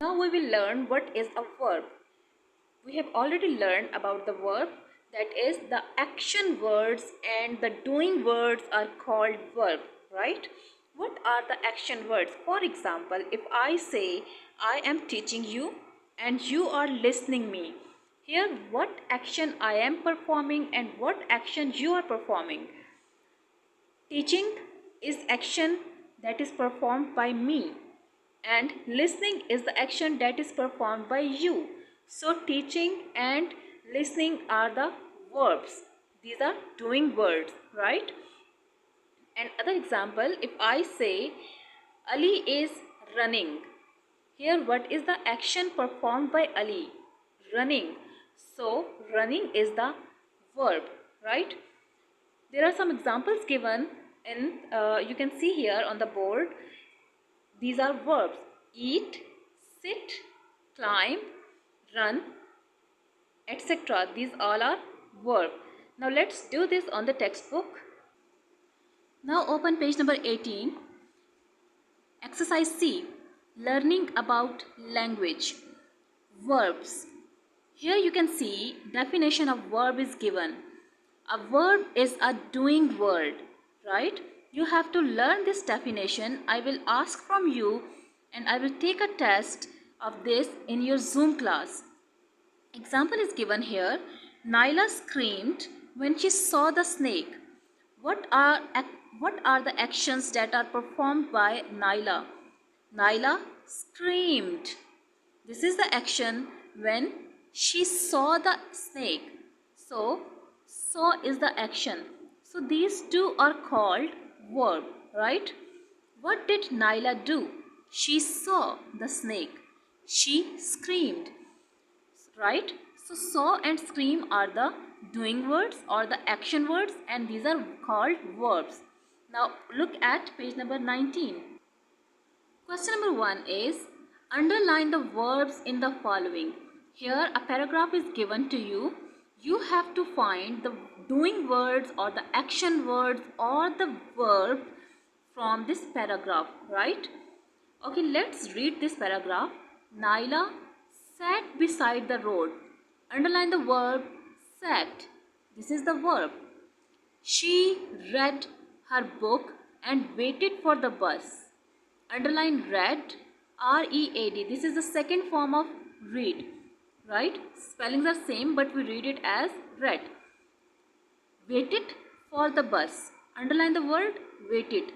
Now we will learn what is a verb. We have already learned about the verb, that is the action words and the doing words are called verb, right? What are the action words? For example, if I say I am teaching you and you are listening me, here what action I am performing and what action you are performing. Teaching is action that is performed by me and listening is the action that is performed by you. So teaching and listening are the verbs. These are doing words, right? And other example, if I say Ali is running, here what is the action performed by Ali? Running. So running is the verb, right? There are some examples given in, you can see here on the board. These are verbs: eat, sit, climb, run, etc. These all are verbs. Now let's do this on the textbook. Now open page number 18. Exercise C. Learning about language. Verbs. Here you can see definition of verb is given. A verb is a doing word, right? You have to learn this definition. I will ask from you and I will take a test of this in your Zoom class. Example is given here. Naila screamed when she saw the snake. What are the actions that are performed by Naila? Naila screamed. This is the action when she saw the snake. So, saw is the action. So, these two are called verb, right? What did Naila do? She saw the snake. She screamed, right? So, saw and scream are the doing words or the action words, and these are called verbs. Now, look at page number 19. Question number 1 is underline the verbs in the following. Here a paragraph is given to you. You have to find the doing words or the action words or the verb from this paragraph, right? Okay, let's read this paragraph. Naila sat beside the road. Underline the verb sat. This is the verb. She read her book and waited for the bus. Underline read, R-E-A-D. This is the second form of read, right? Spellings are same but we read it as read. Waited for the bus. Underline the word waited.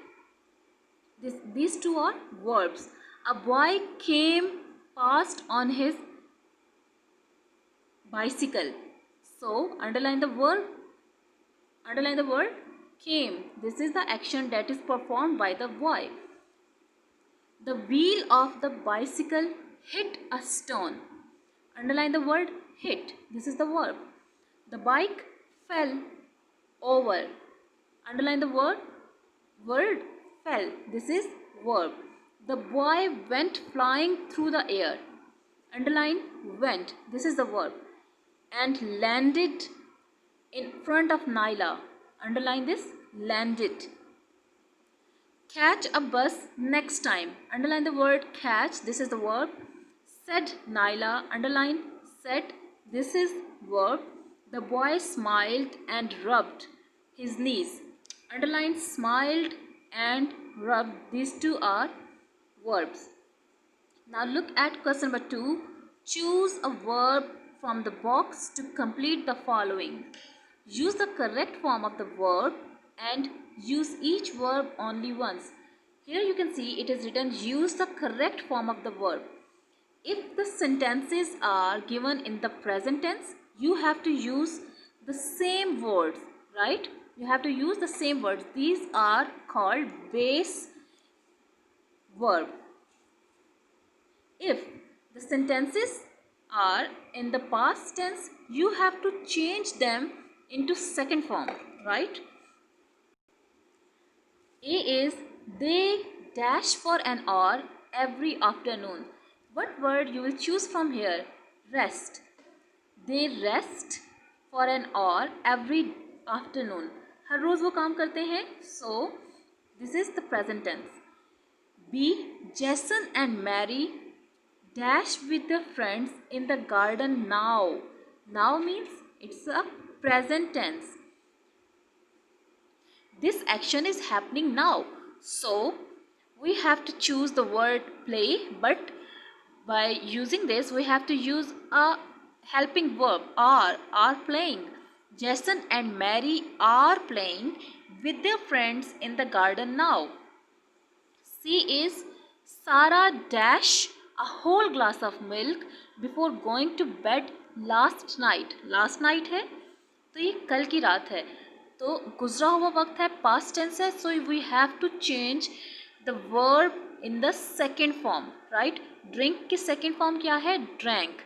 These two are verbs. A boy came past on his bicycle. So underline the word came. This is the action that is performed by the boy. The wheel of the bicycle hit a stone. Underline the word hit. This is the verb. The bike fell over. Underline the word fell. This is verb. The boy went flying through the air. Underline went. This is the verb. And landed in front of Naila. Underline this, landed. Catch a bus next time. Underline the word catch. This is the verb. Said Naila. Underline said. This is verb. The boy smiled and rubbed his knees. Underline smiled and rubbed. These two are verbs. Now look at question number 2. Choose a verb from the box to complete the following. Use the correct form of the verb and use each verb only once. Here you can see it is written use the correct form of the verb. If the sentences are given in the present tense, you have to use the same words, right? You have to use the same words. These are called base verb. If the sentences are in the past tense, you have to change them into second form, right? A is they dash for an hour every afternoon. What word you will choose from here? Rest. They rest for an hour every afternoon. हर रोज वो काम करते हैं. So this is the present tense. B, Jason and Mary dash with the friends in the garden now. Now means it's a present tense. This action is happening now. So we have to choose the word play, but by using this we have to use a helping verb are playing. Jason and Mary are playing with their friends in the garden now. C is Sarah dash a whole glass of milk before going to bed last night. Last night है तो ये कल की रात है, तो गुजरा हुआ वक्त है, पास्ट टेंस है, so we have to change the verb in the second form, right. Drink की सेकेंड फॉर्म क्या है? Drank.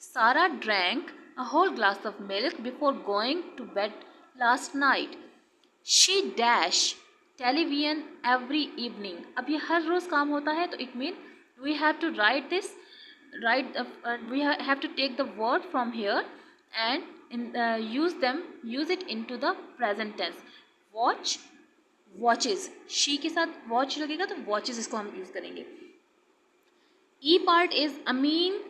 Sarah drank a whole glass of milk before going to bed last night. She dash television every evening. अब ये हर रोज़ काम होता है, तो it mean we have to write this, right, we have to take the word from here and use it into the present tense. watch, watches. she के साथ watch लगेगा तो watches इसको हम यूज करेंगे. E part is Amin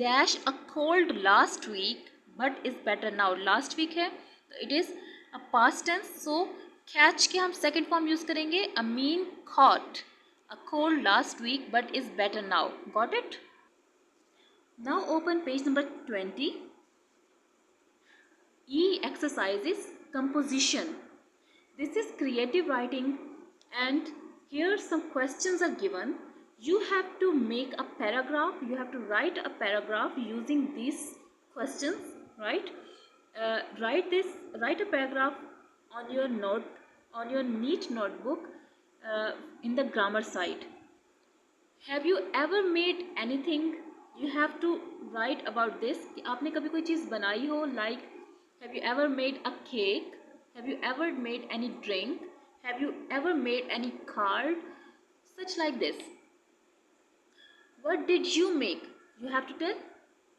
dash a cold last week but is better now. last week है तो it is a past tense, so catch के हम second form यूज करेंगे. Amin caught a cold last week but is better now. got it? Now open page number 20. E exercise is composition. This is creative writing, and here some questions are given. You have to make a paragraph. You have to write a paragraph using these questions, right? Write a paragraph on your neat notebook in the grammar side. Have you ever made anything? You have to write about this. कि आपने कभी कोई चीज़ बनाई हो, like have you ever made a cake? Have you ever made any drink? Have you ever made any card? Such like this. What did you make? You have to tell.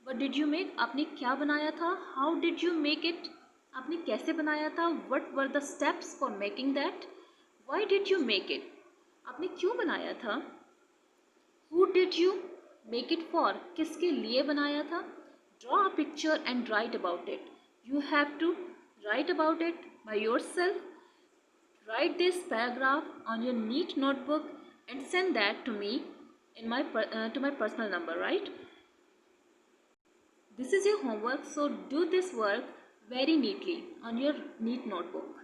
What did you make? आपने क्या बनाया था? How did you make it? आपने कैसे बनाया था? What were the steps for making that? Why did you make it? आपने क्यों बनाया था? Who did you make it for? किसके लिए बनाया था? Draw a picture and write about it. You have to write about it by yourself. Write this paragraph on your neat notebook and send that to me in my to my personal number, right? This is your homework, so do this work very neatly on your neat notebook.